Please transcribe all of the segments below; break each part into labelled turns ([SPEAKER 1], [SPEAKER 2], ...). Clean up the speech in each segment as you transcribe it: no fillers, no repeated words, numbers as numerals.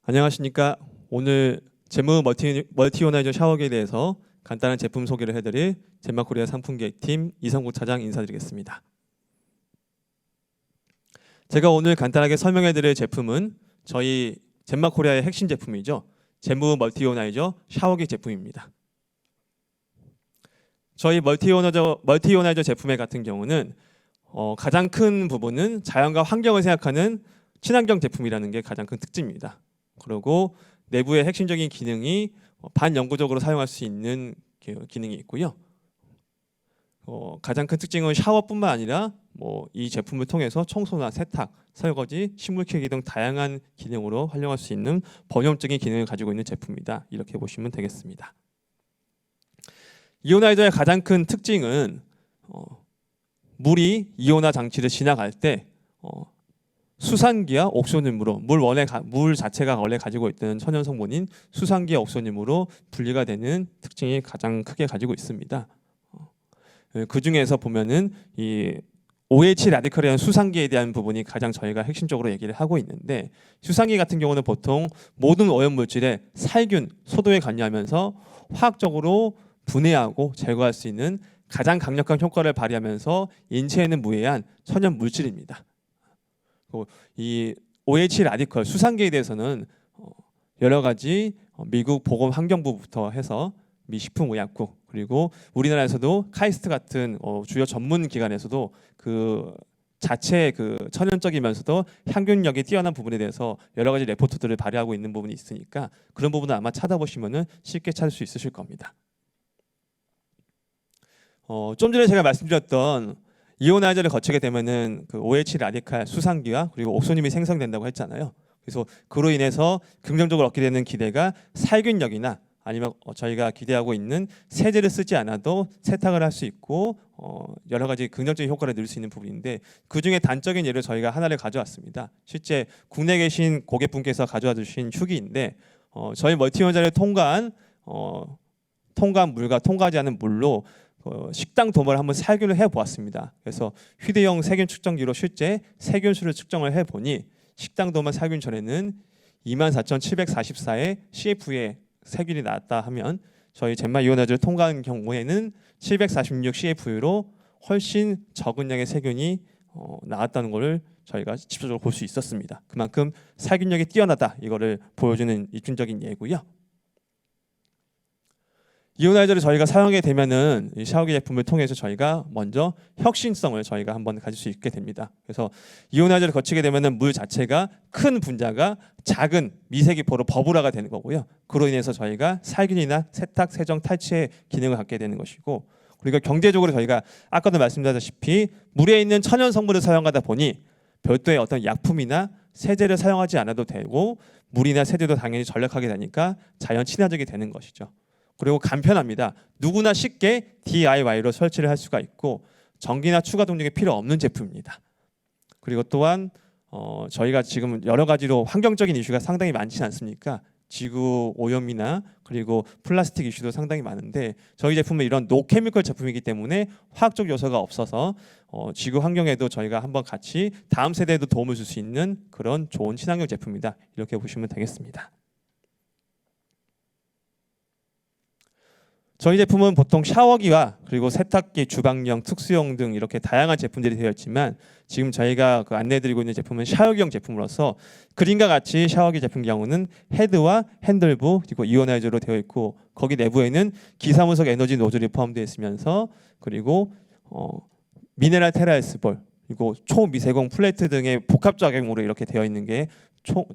[SPEAKER 1] 안녕하십니까. 오늘 제무 멀티오나이저 샤워기에 대해서 간단한 제품 소개를 해드릴 젠마코리아 상품기획팀 이성국 차장 인사드리겠습니다. 제가 오늘 간단하게 설명해드릴 제품은 저희 젠마코리아의 핵심 제품이죠. 제무 멀티오나이저 샤워기 제품입니다. 저희 멀티오나이저 제품의 같은 경우는 가장 큰 부분은 자연과 환경을 생각하는 친환경 제품이라는 게 가장 큰 특징입니다. 그리고 내부의 핵심적인 기능이 반영구적으로 사용할 수 있는 기능이 있고요. 가장 큰 특징은 샤워뿐만 아니라 이 제품을 통해서 청소나 세탁, 설거지, 식물 키우기 등 다양한 기능으로 활용할 수 있는 번영적인 기능을 가지고 있는 제품이다. 이렇게 보시면 되겠습니다. 이오나이저의 가장 큰 특징은 물이 이온화 장치를 지나갈 때 수산기와 옥소늄으로 물 자체가 원래 가지고 있던 천연 성분인 수산기와 옥소늄으로 분리가 되는 특징이 가장 크게 가지고 있습니다. 그 중에서 보면은 이 OH 라디컬이라는 수산기에 대한 부분이 가장 저희가 핵심적으로 얘기를 하고 있는데, 수산기 같은 경우는 보통 모든 오염물질에 살균, 소독에 관여하면서 화학적으로 분해하고 제거할 수 있는 가장 강력한 효과를 발휘하면서 인체에는 무해한 천연 물질입니다. 이 OH 라디컬 수산기에 대해서는 여러 가지 미국 보건환경부부터 해서 미 식품의약국, 그리고 우리나라에서도 카이스트 같은 주요 전문 기관에서도 그 자체의 그 천연적이면서도 향균력이 뛰어난 부분에 대해서 여러 가지 레포트들을 발휘하고 있는 부분이 있으니까 그런 부분은 아마 찾아보시면은 쉽게 찾을 수 있으실 겁니다. 좀 전에 제가 말씀드렸던 이오나이저를 거치게 되면은 그 OH 라디칼 수산기와 그리고 옥소늄이 생성된다고 했잖아요. 그래서 그로 인해서 긍정적으로 얻게 되는 기대가 살균력이나 아니면 저희가 기대하고 있는 세제를 쓰지 않아도 세탁을 할 수 있고 여러 가지 긍정적인 효과를 낼 수 있는 부분인데, 그 중에 단적인 예를 저희가 하나를 가져왔습니다. 실제 국내에 계신 고객분께서 가져와 주신 휴기인데 저희 멀티오나이저를 통과한 물과 통과하지 않은 물로 식당 도마를 한번 살균을 해보았습니다. 그래서 휴대용 세균 측정기로 실제 세균수를 측정을 해보니 식당 도마 살균 전에는 24,744의 CF의 세균이 나왔다 하면 저희 젠마 이오나이저를 통과한 경우에는 746 CFU로 훨씬 적은 양의 세균이 나왔다는 것을 저희가 직접적으로 볼 수 있었습니다. 그만큼 살균력이 뛰어나다, 이거를 보여주는 입증적인 예고요. 이오나이저를 저희가 사용하게 되면은 이 샤워기 제품을 통해서 저희가 먼저 혁신성을 저희가 한번 가질 수 있게 됩니다. 그래서 이오나이저를 거치게 되면은 물 자체가 큰 분자가 작은 미세기포로 버블화가 되는 거고요. 그로 인해서 저희가 살균이나 세탁, 세정, 탈취의 기능을 갖게 되는 것이고, 그리고 경제적으로 저희가 아까도 말씀드렸다시피 물에 있는 천연 성분을 사용하다 보니 별도의 어떤 약품이나 세제를 사용하지 않아도 되고 물이나 세제도 당연히 절약하게 되니까 자연 친화적이 되는 것이죠. 그리고 간편합니다. 누구나 쉽게 DIY로 설치를 할 수가 있고 전기나 추가 동력이 필요 없는 제품입니다. 그리고 또한 저희가 지금 여러 가지로 환경적인 이슈가 상당히 많지 않습니까? 지구 오염이나 그리고 플라스틱 이슈도 상당히 많은데 저희 제품은 이런 노케미컬 제품이기 때문에 화학적 요소가 없어서 지구 환경에도 저희가 한번 같이 다음 세대에도 도움을 줄 수 있는 그런 좋은 친환경 제품이다, 이렇게 보시면 되겠습니다. 저희 제품은 보통 샤워기와 그리고 세탁기, 주방용, 특수용 등 이렇게 다양한 제품들이 되어 있지만 지금 저희가 안내해드리고 있는 제품은 샤워기용 제품으로서 그림과 같이 샤워기 제품 경우는 헤드와 핸들부 그리고 이오나이저로 되어 있고, 거기 내부에는 기사분석 에너지 노즐이 포함되어 있으면서 그리고 미네랄 테라이스 볼 그리고 초미세공 플레이트 등의 복합 작용으로 이렇게 되어 있는 게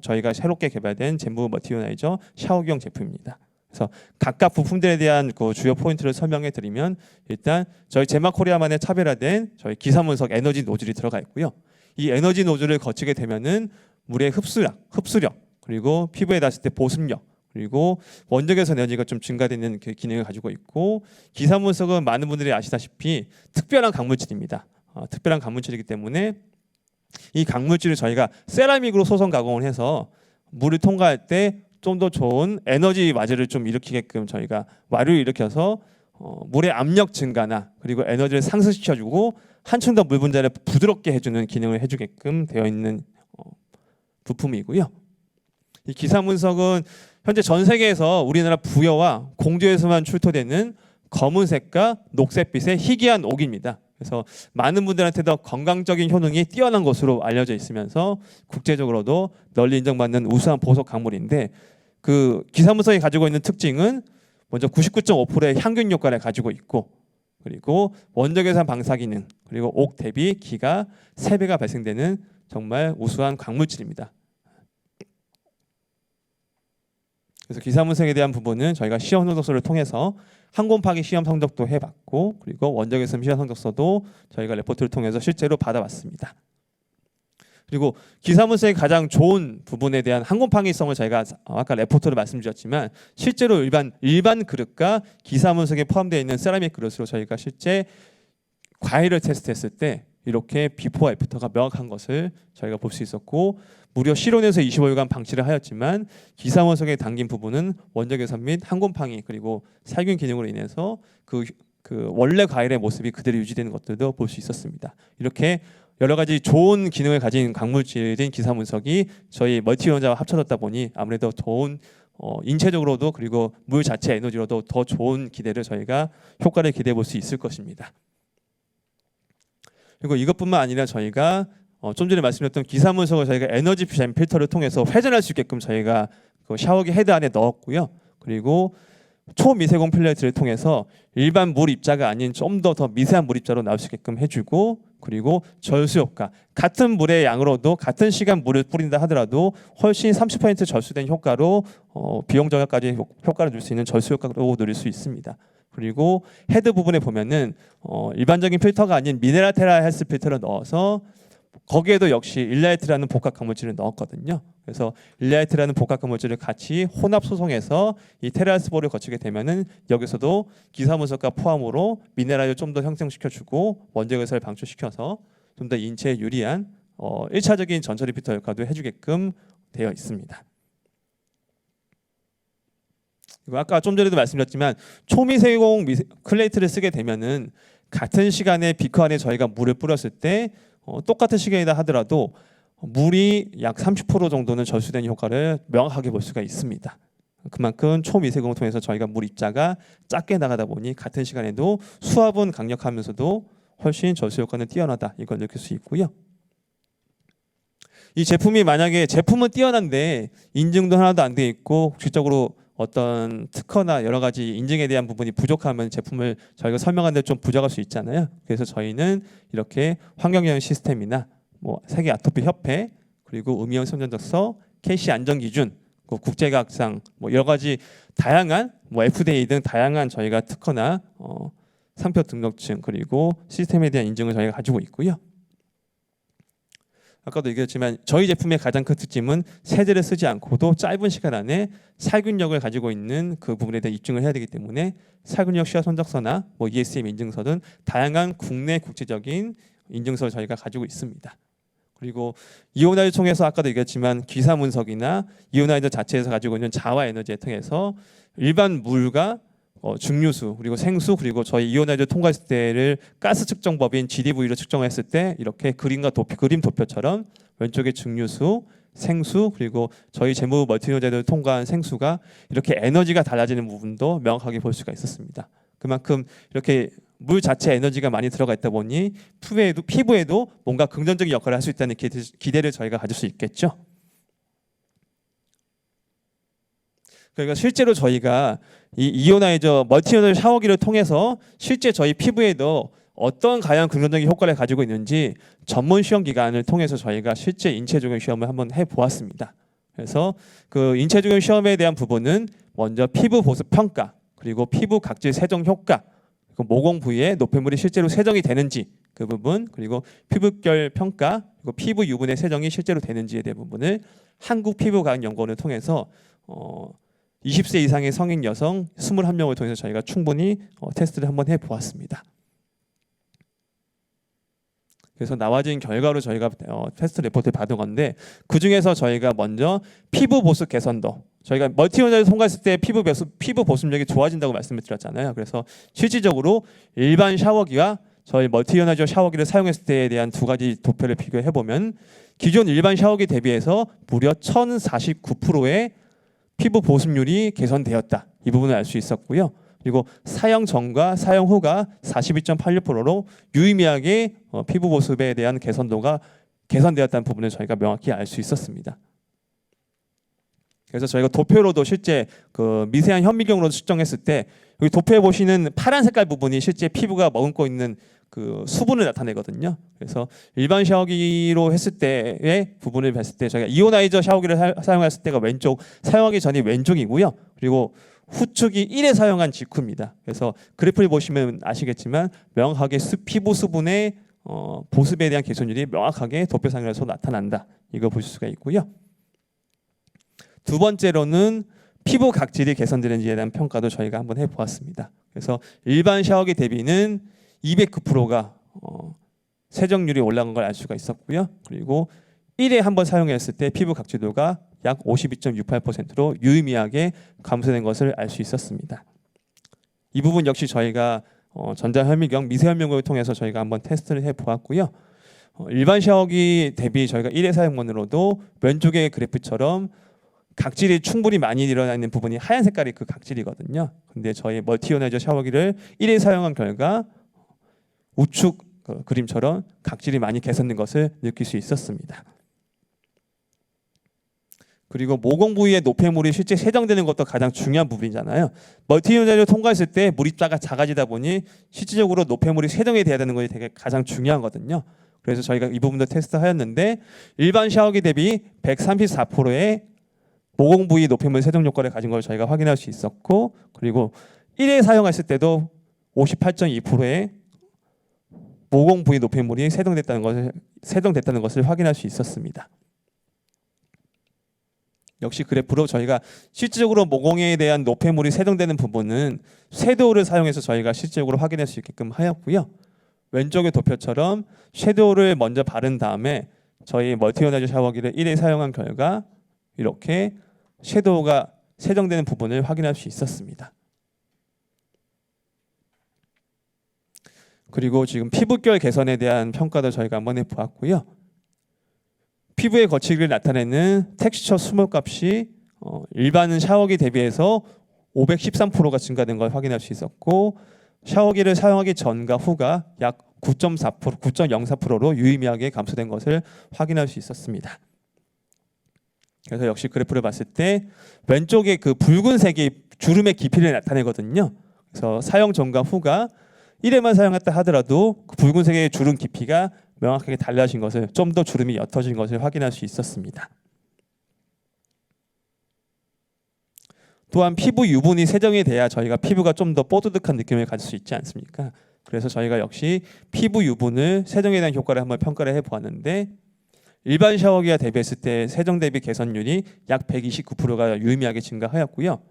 [SPEAKER 1] 저희가 새롭게 개발된 젠무 멀티오나이저 샤워기용 제품입니다. 그래서 각각 부품들에 대한 그 주요 포인트를 설명해 드리면, 일단 저희 젠마코리아만의 차별화된 저희 기사분석 에너지 노즐이 들어가 있고요. 이 에너지 노즐을 거치게 되면은 물의 흡수력 그리고 피부에 닿았을 때 보습력 그리고 원적외선 에너지가 좀 증가되는 그 기능을 가지고 있고, 기사분석은 많은 분들이 아시다시피 특별한 강물질입니다. 특별한 강물질이기 때문에 이 강물질을 저희가 세라믹으로 소선 가공을 해서 물을 통과할 때 좀 더 좋은 에너지 마저를 좀 일으키게끔 저희가 와류를 일으켜서 물의 압력 증가나 그리고 에너지를 상승시켜주고 한층 더 물 분자를 부드럽게 해주는 기능을 해주게끔 되어 있는 부품이고요. 이 기사문석은 현재 전 세계에서 우리나라 부여와 공주에서만 출토되는 검은색과 녹색빛의 희귀한 옥입니다. 그래서 많은 분들한테도 건강적인 효능이 뛰어난 것으로 알려져 있으면서 국제적으로도 널리 인정받는 우수한 보석 강물인데, 그 기사문석이 가지고 있는 특징은 먼저 99.5%의 향균 효과를 가지고 있고, 그리고 원적외선 방사 기능, 그리고 옥 대비 기가 3배가 발생되는 정말 우수한 광물질입니다. 그래서 기사문석에 대한 부분은 저희가 시험 성적서를 통해서 항공 파기 시험 성적도 해봤고, 그리고 원적외선 시험 성적서도 저희가 레포트를 통해서 실제로 받아봤습니다. 그리고 기사문석의 가장 좋은 부분에 대한 항공 파기성을 저희가 아까 레포트로 말씀드렸지만, 실제로 일반 그릇과 기사문석에 포함되어 있는 세라믹 그릇으로 저희가 실제 과일을 테스트했을 때 이렇게 비포와 애프터가 명확한 것을 저희가 볼 수 있었고, 무려 실온에서 25일간 방치를 하였지만 기사문석에 담긴 부분은 원적외선 및 항공팡이 그리고 살균 기능으로 인해서 그 원래 과일의 모습이 그대로 유지되는 것들도 볼 수 있었습니다. 이렇게 여러 가지 좋은 기능을 가진 광물질인 기사문석이 저희 멀티이온자와 합쳐졌다 보니 아무래도 좋은 인체적으로도 그리고 물 자체 에너지로도 더 좋은 기대를 저희가 효과를 기대해 볼 수 있을 것입니다. 그리고 이것뿐만 아니라 저희가 좀 전에 말씀드렸던 기사문석을 저희가 에너지 쟨 필터를 통해서 회전할 수 있게끔 저희가 그 샤워기 헤드 안에 넣었고요. 그리고 초미세공 필레트를 통해서 일반 물 입자가 아닌 좀 더 미세한 물 입자로 나올 수 있게끔 해주고, 그리고 절수 효과, 같은 물의 양으로도 같은 시간 물을 뿌린다 하더라도 훨씬 30% 절수된 효과로 비용 절약까지 효과를 줄 수 있는 절수 효과로 누릴 수 있습니다. 그리고 헤드 부분에 보면은 일반적인 필터가 아닌 미네랄 테라 헬스 필터를 넣어서 거기에도 역시 일라이트라는 복합 광물질을 넣었거든요. 그래서 일라이트라는 복합 광물질을 같이 혼합 소송해서 이 테라스볼을 거치게 되면은 여기서도 기사문석과 포함으로 미네랄을 좀 더 형성시켜주고 원적외선을 방출시켜서 좀 더 인체에 유리한 1차적인 전처리 필터 효과도 해주게끔 되어 있습니다. 그리고 아까 좀 전에도 말씀드렸지만 초미세공 클레이트를 쓰게 되면은 같은 시간에 비커 안에 저희가 물을 뿌렸을 때 똑같은 시간이다 하더라도 물이 약 30% 정도는 절수된 효과를 명확하게 볼 수가 있습니다. 그만큼 초미세공을 통해서 저희가 물 입자가 작게 나가다 보니 같은 시간에도 수압은 강력하면서도 훨씬 절수 효과는 뛰어나다, 이걸 느낄 수 있고요. 이 제품이 만약에 제품은 뛰어난데 인증도 하나도 안 돼 있고 국제적으로 어떤 특허나 여러 가지 인증에 대한 부분이 부족하면 제품을 저희가 설명하는데 좀 부족할 수 있잖아요. 그래서 저희는 이렇게 환경영향 시스템이나 세계 아토피 협회, 그리고 음이온 선전적서, KC 안전기준, 국제과학상 여러 가지 다양한 FDA 등 다양한 저희가 특허나 상표 등록증 그리고 시스템에 대한 인증을 저희가 가지고 있고요. 아까도 얘기했지만 저희 제품의 가장 큰 특징은 세제를 쓰지 않고도 짧은 시간 안에 살균력을 가지고 있는 그 부분에 대한 입증을 해야 되기 때문에 살균력 시야 선적서나 ESM 인증서 등 다양한 국내 국제적인 인증서를 저희가 가지고 있습니다. 그리고 이오나이드 통해서 아까도 얘기했지만 기사문석이나 이오나이드 자체에서 가지고 있는 자화 에너지에 통해서 일반 물과 증류수 그리고 생수 그리고 저희 이오나이드 통과했을 때를 가스 측정법인 GDV로 측정했을 때 이렇게 그림 도표처럼 왼쪽에 증류수, 생수 그리고 저희 제무 멀티노자들 통과한 생수가 이렇게 에너지가 달라지는 부분도 명확하게 볼 수가 있었습니다. 그만큼 이렇게 물 자체 에너지가 많이 들어가 있다 보니 피부에도 뭔가 긍정적인 역할을 할 수 있다는 기대를 저희가 가질 수 있겠죠. 그러니까 실제로 저희가 이 이오나이저 멀티노드 샤워기를 통해서 실제 저희 피부에도 어떤 과연 긍정적인 효과를 가지고 있는지 전문 시험 기관을 통해서 저희가 실제 인체 적용 시험을 한번 해보았습니다. 그래서 그 인체 적용 시험에 대한 부분은 먼저 피부 보습 평가, 그리고 피부 각질 세정 효과, 그리고 모공 부위에 노폐물이 실제로 세정이 되는지 그 부분, 그리고 피부결 평가, 그리고 피부 유분의 세정이 실제로 되는지에 대한 부분을 한국피부과학연구원을 통해서 20세 이상의 성인 여성 21명을 통해서 저희가 충분히 테스트를 한번 해보았습니다. 그래서 나와진 결과로 저희가 테스트 레포트를 받은 건데, 그 중에서 저희가 먼저 피부 보습 개선도, 저희가 멀티온을 통과했을 때 피부 보습력이 좋아진다고 말씀을 드렸잖아요. 그래서 실질적으로 일반 샤워기와 저희 멀티이오나이저 샤워기를 사용했을 때에 대한 두 가지 도표를 비교해 보면 기존 일반 샤워기 대비해서 무려 1049%의 피부 보습률이 개선되었다. 이 부분을 알 수 있었고요. 그리고 사용 전과 사용 후가 42.86%로 유의미하게 피부 보습에 대한 개선도가 개선되었다는 부분을 저희가 명확히 알 수 있었습니다. 그래서 저희가 도표로도 실제 그 미세한 현미경으로 측정했을 때 여기 도표에 보시는 파란 색깔 부분이 실제 피부가 머금고 있는 그 수분을 나타내거든요. 그래서 일반 샤워기로 했을 때의 부분을 봤을 때 저희가 이오나이저 샤워기를 사용했을 때가 왼쪽, 사용하기 전이 왼쪽이고요. 그리고 후축이 1에 사용한 직후입니다. 그래서 그래프를 보시면 아시겠지만 명확하게 피부 수분의 보습에 대한 개선율이 명확하게 도표상에서 나타난다. 이거 보실 수가 있고요. 두 번째로는 피부 각질이 개선되는지에 대한 평가도 저희가 한번 해보았습니다. 그래서 일반 샤워기 대비는 209%가 세정률이 올라간 걸 알 수가 있었고요. 그리고 1회 한번 사용했을 때 피부 각질도가 약 52.68%로 유의미하게 감소된 것을 알 수 있었습니다. 이 부분 역시 저희가 전자현미경, 미세현미경을 통해서 저희가 한번 테스트를 해보았고요. 일반 샤워기 대비 저희가 1회 사용만으로도 왼쪽의 그래프처럼 각질이 충분히 많이 일어나 있는 부분이 하얀 색깔이 그 각질이거든요. 근데 저희 멀티이오나이저 샤워기를 1회 사용한 결과 우측 그림처럼 각질이 많이 개선된 것을 느낄 수 있었습니다. 그리고 모공 부위의 노폐물이 실제 세정되는 것도 가장 중요한 부분이잖아요. 멀티이오나이저를 통과했을 때 물이 작아지다 보니 실질적으로 노폐물이 세정이 돼야 되는 것이 되게 가장 중요하거든요. 그래서 저희가 이 부분도 테스트하였는데 일반 샤워기 대비 134%의 모공 부위 노폐물 세정 효과를 가진 걸 저희가 확인할 수 있었고, 그리고 1회 사용했을 때도 58.2%의 모공 부위 노폐물이 세정됐다는 것을 확인할 수 있었습니다. 역시 그래프로 저희가 실질적으로 모공에 대한 노폐물이 세정되는 부분은 섀도우를 사용해서 저희가 실질적으로 확인할 수 있게끔 하였고요. 왼쪽의 도표처럼 섀도우를 먼저 바른 다음에 저희 멀티이오나이저 샤워기를 1회 사용한 결과 이렇게 섀도우가 세정되는 부분을 확인할 수 있었습니다. 그리고 지금 피부결 개선에 대한 평가도 저희가 한번 해보았고요. 피부의 거칠기를 나타내는 텍스처 수모 값이 일반 샤워기 대비해서 513%가 증가된 걸 확인할 수 있었고, 샤워기를 사용하기 전과 후가 약 9.4%, 9.04%로 유의미하게 감소된 것을 확인할 수 있었습니다. 그래서 역시 그래프를 봤을 때 왼쪽에 그 붉은색이 주름의 깊이를 나타내거든요. 그래서 사용 전과 후가 1회만 사용했다 하더라도 그 붉은색의 주름 깊이가 명확하게 달라진 것을, 좀 더 주름이 옅어진 것을 확인할 수 있었습니다. 또한 피부 유분이 세정이 돼야 저희가 피부가 좀 더 뽀드득한 느낌을 가질 수 있지 않습니까? 그래서 저희가 역시 피부 유분을 세정에 대한 효과를 한번 평가를 해보았는데, 일반 샤워기와 대비했을 때 세정 대비 개선율이 약 129%가 유의미하게 증가하였고요.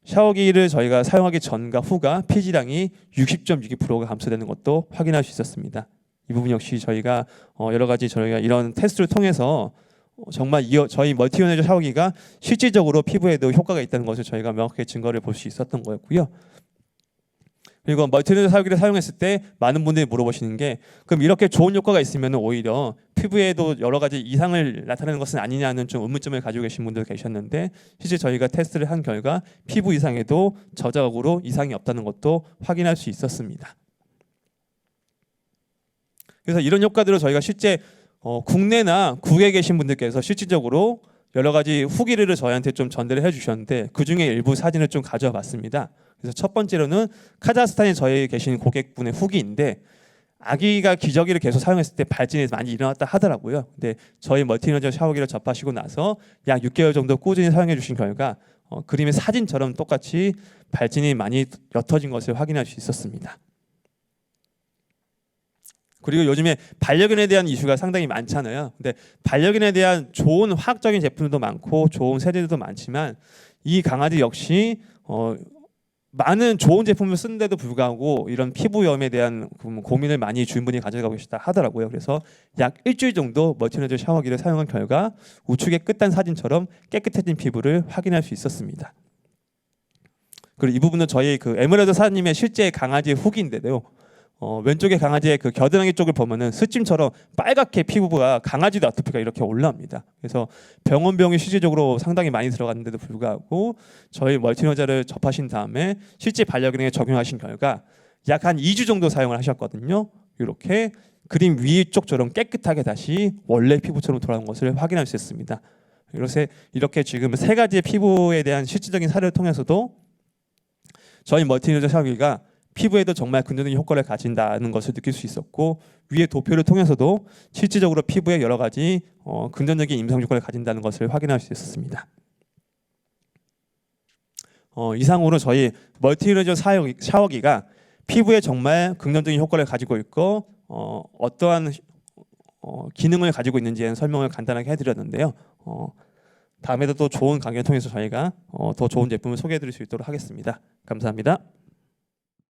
[SPEAKER 1] 샤워기를 저희가 사용하기 전과 후가 피지량이 60.62%가 감소되는 것도 확인할 수 있었습니다. 이 부분 역시 저희가 여러 가지 저희가 이런 테스트를 통해서 정말 저희 멀티이오나이저 샤워기가 실질적으로 피부에도 효과가 있다는 것을 저희가 명확하게 증거를 볼 수 있었던 거였고요. 그리고 멀티이오나이저 샤워기를 사용했을 때 많은 분들이 물어보시는 게, 그럼 이렇게 좋은 효과가 있으면 오히려 피부에도 여러 가지 이상을 나타내는 것은 아니냐는 좀 의문점을 가지고 계신 분들 계셨는데, 실제 저희가 테스트를 한 결과 피부 이상에도 저자극으로 이상이 없다는 것도 확인할 수 있었습니다. 그래서 이런 효과들을 저희가 실제 국내나 국외에 계신 분들께서 실질적으로 여러 가지 후기를 저희한테 좀 전달을 해주셨는데, 그 중에 일부 사진을 좀 가져와 봤습니다. 그래서 첫 번째로는 카자흐스탄에 저희 계신 고객분의 후기인데, 아기가 기저귀를 계속 사용했을 때 발진이 많이 일어났다 하더라고요. 근데 저희 멀티이오나이저 샤워기를 접하시고 나서 약 6개월 정도 꾸준히 사용해 주신 결과 그림의 사진처럼 똑같이 발진이 많이 옅어진 것을 확인할 수 있었습니다. 그리고 요즘에 반려견에 대한 이슈가 상당히 많잖아요. 근데 반려견에 대한 좋은 화학적인 제품도 많고 좋은 세제들도 많지만, 이 강아지 역시 많은 좋은 제품을 쓰는데도 불구하고 이런 피부염에 대한 고민을 많이 주인분이 가져가고 계시다 하더라고요. 그래서 약 일주일 정도 멀티이오나이저 샤워기를 사용한 결과 우측의 끝단 사진처럼 깨끗해진 피부를 확인할 수 있었습니다. 그리고 이 부분은 저희 그 에메랄드 사장님의 실제 강아지의 후기인데요. 왼쪽에 강아지의 그 겨드랑이 쪽을 보면은 스찜처럼 빨갛게 피부가 강아지도 아토피가 이렇게 올라옵니다. 그래서 병원비용이 실질적으로 상당히 많이 들어갔는데도 불구하고 저희 멀티노자를 접하신 다음에 실제 반려견에게 적용하신 결과 약 한 2주 정도 사용을 하셨거든요. 이렇게 그림 위쪽처럼 깨끗하게 다시 원래 피부처럼 돌아온 것을 확인할 수 있습니다. 이렇게 지금 세 가지의 피부에 대한 실질적인 사례를 통해서도 저희 멀티노자 샤워기가 피부에도 정말 긍정적인 효과를 가진다는 것을 느낄 수 있었고, 위의 도표를 통해서도 실질적으로 피부에 여러 가지 긍정적인 임상 효과를 가진다는 것을 확인할 수 있었습니다. 이상으로 저희 멀티노저 샤워기가 피부에 정말 긍정적인 효과를 가지고 있고 어떠한 기능을 가지고 있는지에 설명을 간단하게 해드렸는데요. 다음에도 또 좋은 강연을 통해서 저희가 더 좋은 제품을 소개해드릴 수 있도록 하겠습니다. 감사합니다.